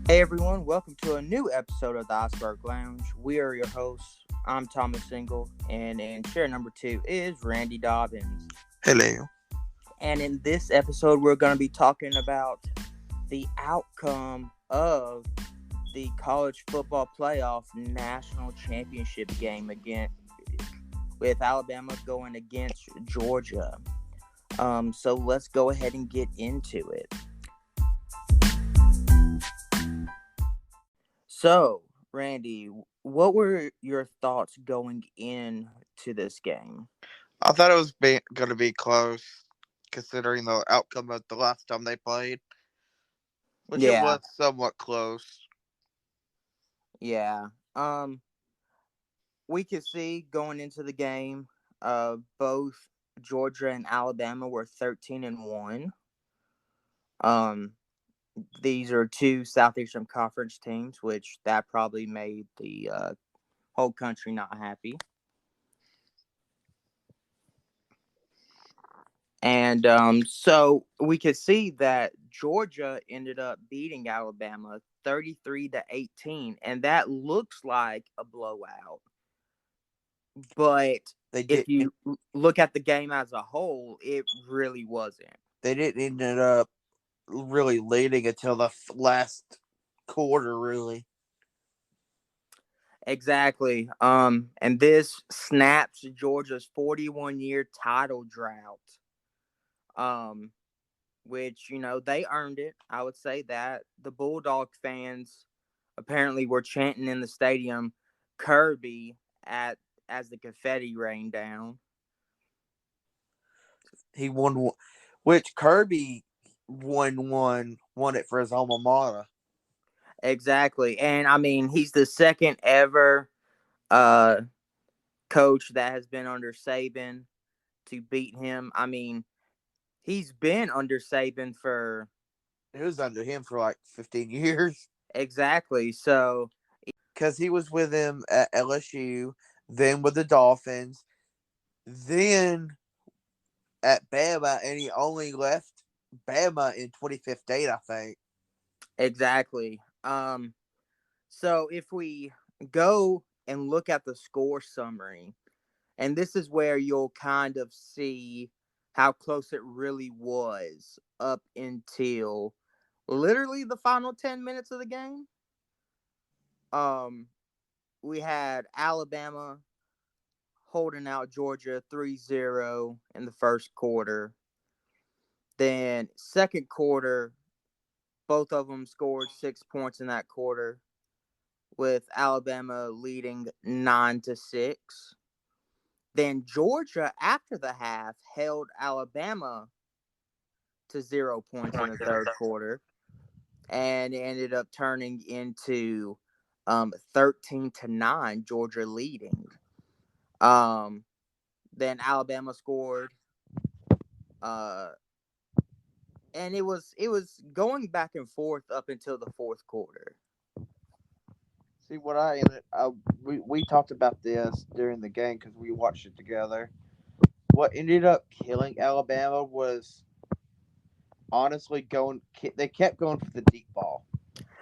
Hey everyone, welcome to a new episode of the Iceberg Lounge. We are your hosts. I'm Thomas Single, and in chair number two is Randy Dobbins. Hello. And in this episode, we're going to be talking about the outcome of the college football playoff national championship game again, with Alabama going against Georgia. So let's go ahead and get into it. So, Randy, what were your thoughts going into this game? I thought it was going to be close, considering the outcome of the last time they played, which it Yeah, was somewhat close. yeah. We could see going into the game, both Georgia and Alabama were 13-1. Um, these are two Southeastern Conference teams, which that probably made the whole country not happy. And so we could see that Georgia ended up beating Alabama 33-18, and that looks like a blowout. But They if did. you look at the game as a whole, it really wasn't. They didn't end up really leading until the last quarter. Really, Exactly. And this snaps Georgia's 41-year title drought. Um, which they earned it. I would say that the Bulldog fans apparently were chanting in the stadium, "Kirby" at as the confetti rained down. he won, which Kirby won it for his alma mater. Exactly, and I mean he's the second ever uh coach that has been under Saban to beat him. I mean he's been under Saban for It was under him for like 15 years exactly. So because he was with him at LSU, then with the Dolphins, then at Bama, and he only left Bama in 2015, I think. exactly. So if we go and look at the score summary, and this is where you'll kind of see how close it really was up until literally the final 10 minutes of the game. Um, we had Alabama holding out Georgia 3-0 in the first quarter. Then, second quarter, both of them scored 6 points in that quarter, with Alabama leading 9-6. Then Georgia, after the half, held Alabama to 0 points in the third quarter, and it ended up turning into 13-9, Georgia leading. Um, then Alabama scored, uh, and it was going back and forth up until the fourth quarter. See what we talked about this during the game because we watched it together. What ended up killing Alabama was honestly going. They kept going for the deep ball.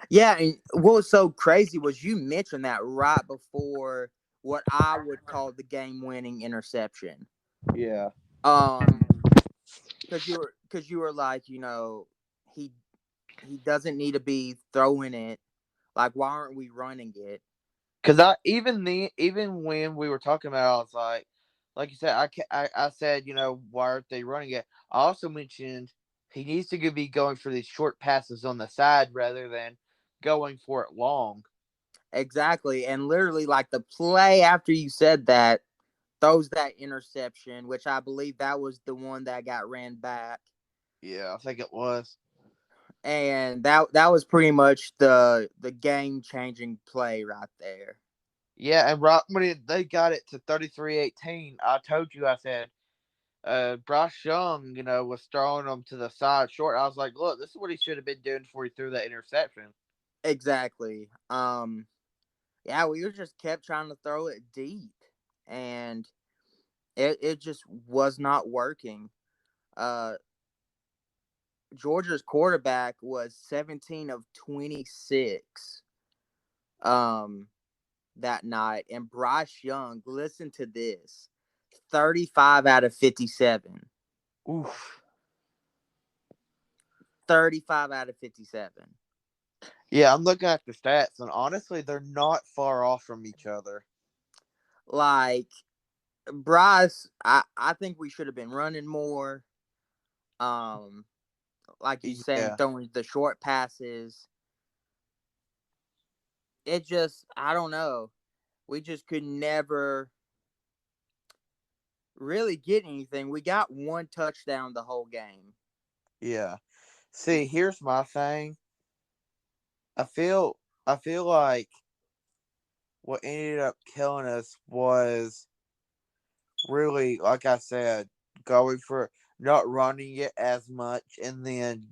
Yeah, and what was so crazy was you mentioned that right before what I would call the game-winning interception. Yeah, Um, because you were like, he he doesn't need to be throwing it. Like, why aren't we running it? because even when we were talking about, it, I was like you said, I said, why aren't they running it? I also mentioned he needs to be going for these short passes on the side rather than going for it long. Exactly, and literally, like the play after you said that throws that interception, which I believe that was the one that got ran back, Yeah, I think it was. and that was pretty much the game changing play right there. Yeah, and when they got it to 33-18, I told you, I said, Bryce Young, was throwing them to the side short. I was like, look, this is what he should have been doing before he threw that interception. Exactly. Yeah, we just kept trying to throw it deep, and it just was not working. Uh, Georgia's quarterback was 17 of 26 um that night, and Bryce Young, listen to this, 35 out of 57. Oof. 35 out of 57. Yeah, I'm looking at the stats, and honestly, they're not far off from each other. Like Bryce, I think we should have been running more. Um, like you saying, Yeah, throwing the short passes. It just, I don't know. We just could never really get anything. We got one touchdown the whole game. yeah. See, here's my thing. I feel, I feel like what ended up killing us was really, like I said, going for not running it as much and then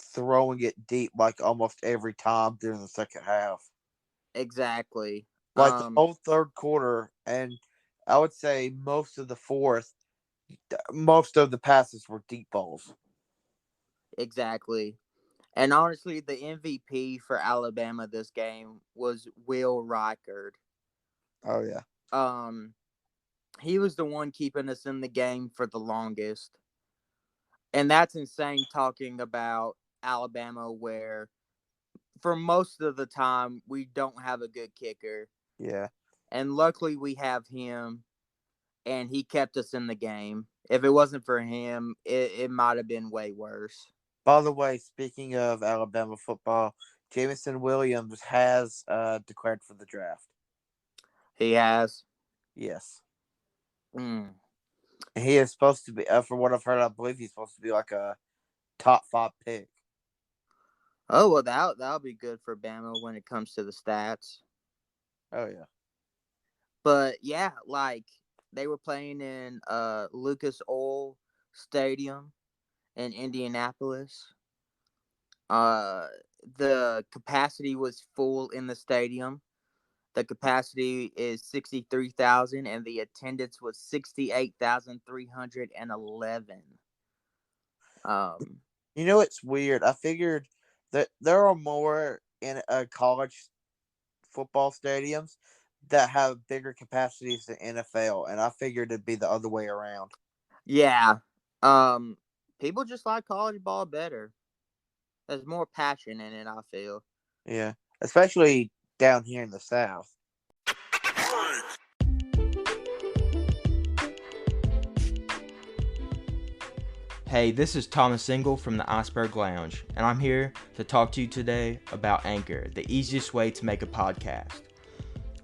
throwing it deep like almost every time during the second half. Exactly. Like the whole third quarter, and I would say most of the fourth, most of the passes were deep balls. Exactly. And honestly, the MVP for Alabama this game was Will Reichard. Oh yeah, Um, he was the one keeping us in the game for the longest. And that's insane talking about Alabama, where for most of the time we don't have a good kicker. yeah. And luckily we have him, and he kept us in the game. If it wasn't for him, it might have been way worse. By the way, speaking of Alabama football, Jameson Williams has declared for the draft. He has. Yes. Mm. He is supposed to be, from what I've heard, I believe he's supposed to be like a top five pick. Oh well, that'll be good for Bama when it comes to the stats. Oh yeah, But yeah, like they were playing in Lucas Oil Stadium in Indianapolis. Uh, the capacity was full in the stadium. The capacity is 63,000, and the attendance was 68,311. Um, you know it's weird. I figured that there are more in college football stadiums that have bigger capacities than NFL, and I figured it'd be the other way around. yeah. People just like college ball better. There's more passion in it, I feel. Yeah, especially down here in the South. Hey, this is Thomas Single from the Iceberg Lounge, and I'm here to talk to you today about Anchor, the easiest way to make a podcast.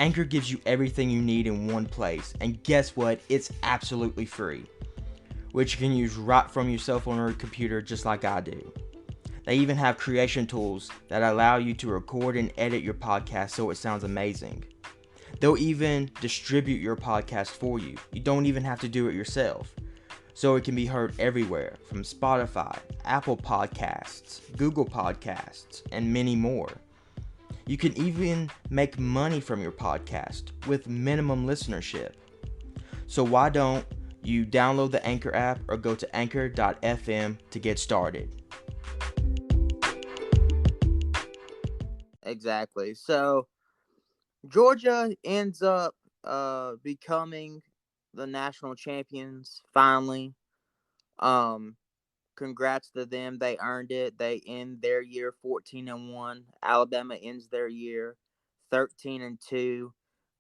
Anchor gives you everything you need in one place, and guess what? It's absolutely free, which you can use right from your cell phone or computer just like I do. They even have creation tools that allow you to record and edit your podcast so it sounds amazing. They'll even distribute your podcast for you. You don't even have to do it yourself. So it can be heard everywhere from Spotify, Apple Podcasts, Google Podcasts, and many more. You can even make money from your podcast with minimum listenership. So why don't you download the Anchor app or go to anchor.fm to get started? Exactly. So Georgia ends up becoming the national champions finally. Um, Congrats to them. They earned it. They end their year 14-1. Alabama ends their year 13-2,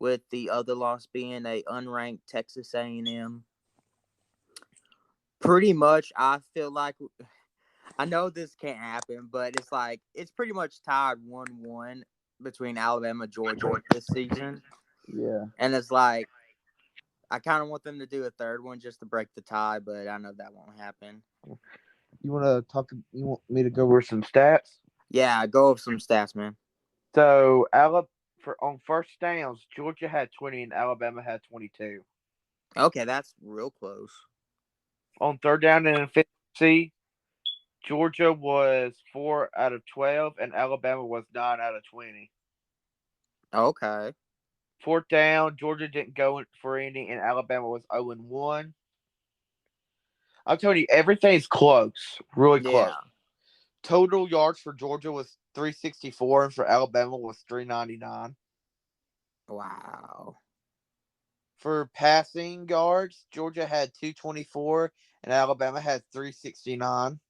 with the other loss being a unranked Texas A&M. Pretty much, I feel like I know this can't happen, but it's like it's pretty much tied 1-1 between Alabama and Georgia this season. Yeah. And it's like I kind of want them to do a third one just to break the tie, but I know that won't happen. You want to talk? You want me to go over some stats? Yeah, go over some stats, man. So, for on first downs, Georgia had 20 and Alabama had 22. Okay, that's real close. On third down and efficiency, Georgia was 4 out of 12 and Alabama was 9 out of 20. Okay. Fourth down, Georgia didn't go for any and Alabama was 0 1. I'm telling you, everything's close, really Yeah. close. Total yards for Georgia was 364, and for Alabama was 399. Wow. For passing yards, Georgia had 224, and Alabama had 369.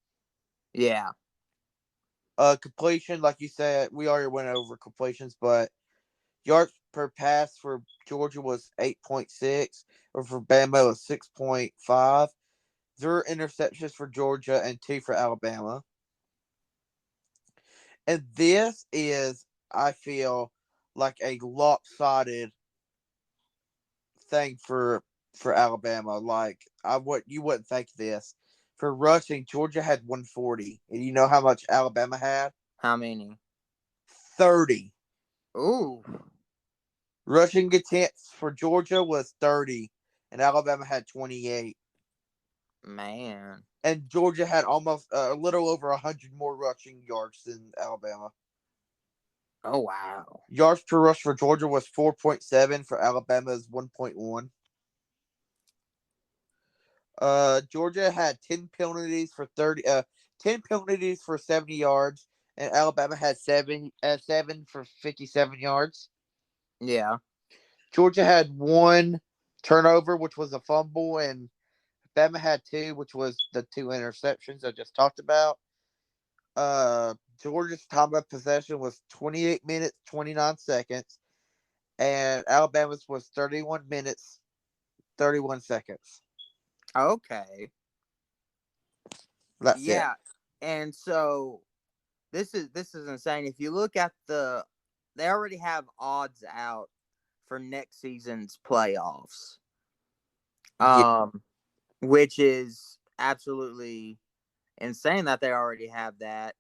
Yeah. Completion, like you said, we already went over completions, but yards per pass for Georgia was 8.6, or for Bama was 6.5. 0 interceptions for Georgia and 2 for Alabama. And this is, I feel, like a lopsided thing for Alabama. Like you wouldn't think this. For rushing, Georgia had 140, and you know how much Alabama had? How many? 30. Ooh. Rushing attempts for Georgia was 30, and Alabama had 28. Man. And Georgia had almost a little over 100 more rushing yards than Alabama. Oh, wow. Yards per rush for Georgia was 4.7, for Alabama's 1.1. Georgia had 10 penalties for 10 penalties for 70 yards, and Alabama had 7 for 57 yards. Yeah. Georgia had 1 turnover, which was a fumble, and Bama had 2, which was the 2 interceptions I just talked about. Georgia's time of possession was 28 minutes 29 seconds, and Alabama's was 31 minutes 31 seconds. Okay. That's it. Yeah. And so this is insane. If you look at they already have odds out for next season's playoffs. Yeah, Which is absolutely insane that they already have that.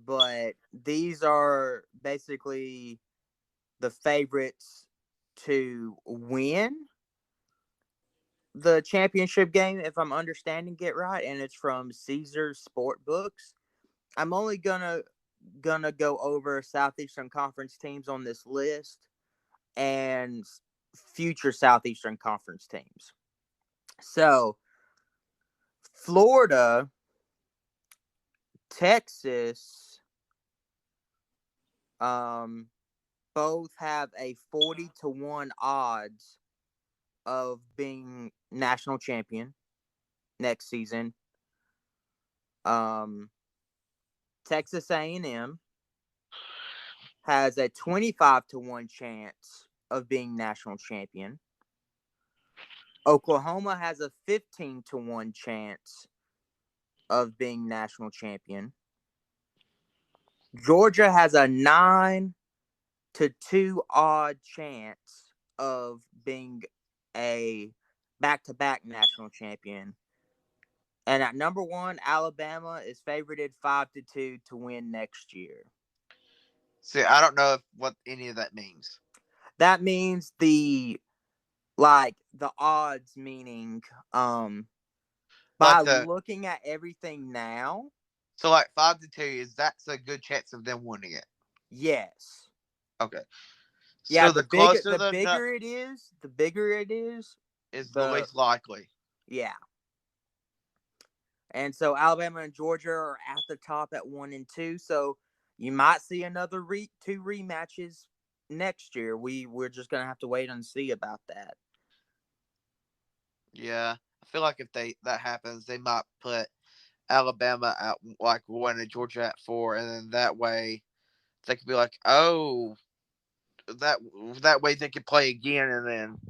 But these are basically the favorites to win the championship game, if I'm understanding it right, and it's from Caesars Sport Books. I'm only gonna go over Southeastern Conference teams on this list and future Southeastern Conference teams. So Florida, Texas, um, both have a 40-1 odds of being national champion next season. Um, Texas A&M has a 25-1 chance of being national champion. Oklahoma has a 15-1 chance of being national champion. Georgia has a 9-2 odd chance of being a back-to-back national champion. And at number 1, Alabama is favorited 5-2 to win next year. see, I don't know what any of that means. That means the odds, meaning by Like the looking at everything now, so like 5-2 is that's a good chance of them winning it. yes. Okay, Yeah, so the closer the bigger it is, is the the least likely. yeah. And so Alabama and Georgia are at the top at 1 and 2. So you might see another 2 rematches next year. We're just gonna have to wait and see about that. Yeah, I feel like if that happens, they might put Alabama at like 1 and Georgia at 4, and then that way they could be like, oh, that that way they could play again, and then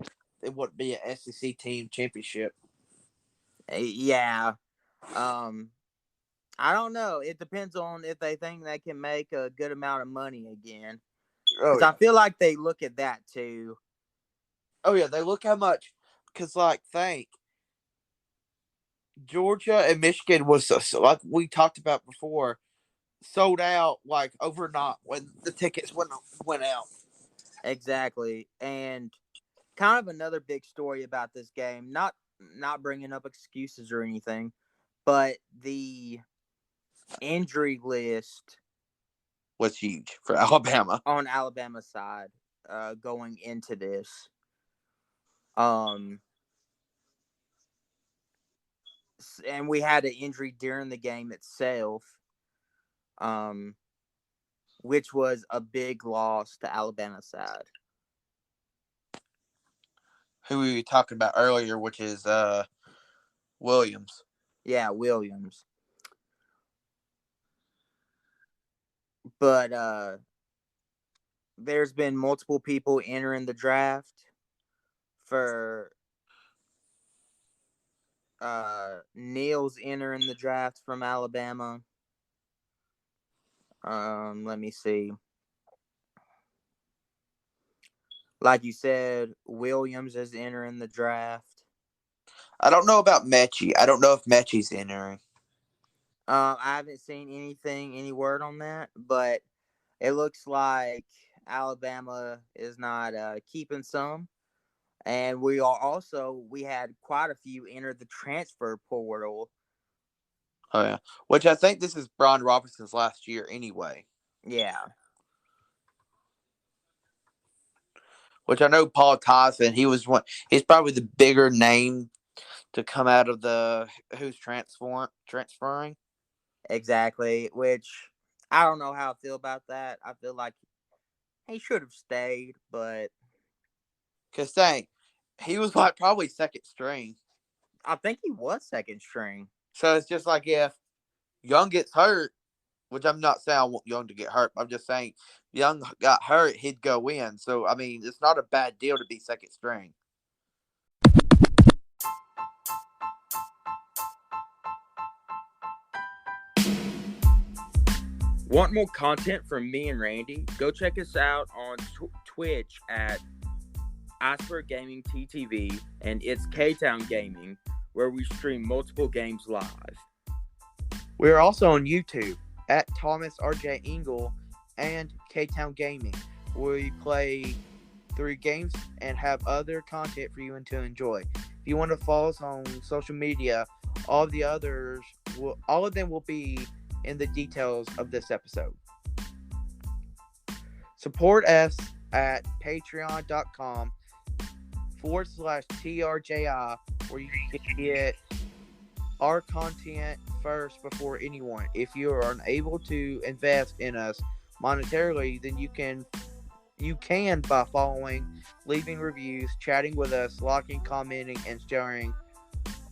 it wouldn't be an SEC team championship. Yeah. Um, I don't know. It depends on if they think they can make a good amount of money again. Oh Because I yeah, feel like they look at that too. oh yeah. They look how much because like think Georgia and Michigan was like we talked about before, sold out like overnight when the tickets went out. Exactly. And kind of another big story about this game, not bringing up excuses or anything, but the injury list Was huge for Alabama. on Alabama's side going into this. Um, and we had an injury during the game itself. um, which was a big loss to Alabama's side. Who we were talking about earlier, which is Williams. Yeah, Williams. But there's been multiple people entering the draft for Neal's entering the draft from Alabama. Let me see. Like you said, Williams is entering the draft. I don't know about Mechie. I don't know if Mechie's entering. I haven't seen any word on that, but it looks like Alabama is not keeping some. And we had quite a few enter the transfer portal. Oh yeah, which I think this is Brian Robinson's last year anyway. Yeah. Which I know Paul Tyson, he's probably the bigger name to come out of the who's transferring. Exactly. Which I don't know how I feel about that. I feel like he should have stayed, but Cause dang, he was like probably second string. I think he was second string. So it's just like if Young gets hurt, which I'm not saying I want Young to get hurt. I'm just saying Young got hurt, he'd go in. So I mean, it's not a bad deal to be second string. Want more content from me and Randy? Go check us out on Twitch at Iceberg Gaming TTV and Itsktowngaming, where we stream multiple games live. We are also on YouTube at Thomas RJ Engel and K-Town Gaming, where we play 3 games and have other content for you to enjoy. If you want to follow us on social media, all of them will be in the details of this episode. Support us at patreon.com/TRJI, where you can get our content first before anyone. If you are unable to invest in us monetarily, then you can by following, leaving reviews, chatting with us, liking, commenting, and sharing.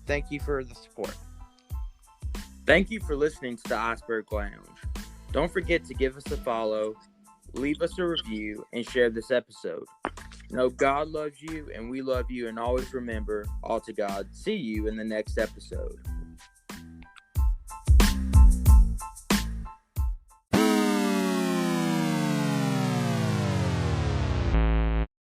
Thank you for the support. Thank you for listening to the Iceberg Lounge. Don't forget to give us a follow, leave us a review, and share this episode. Know God loves you, and we love you, and always remember, all to God. See you in the next episode.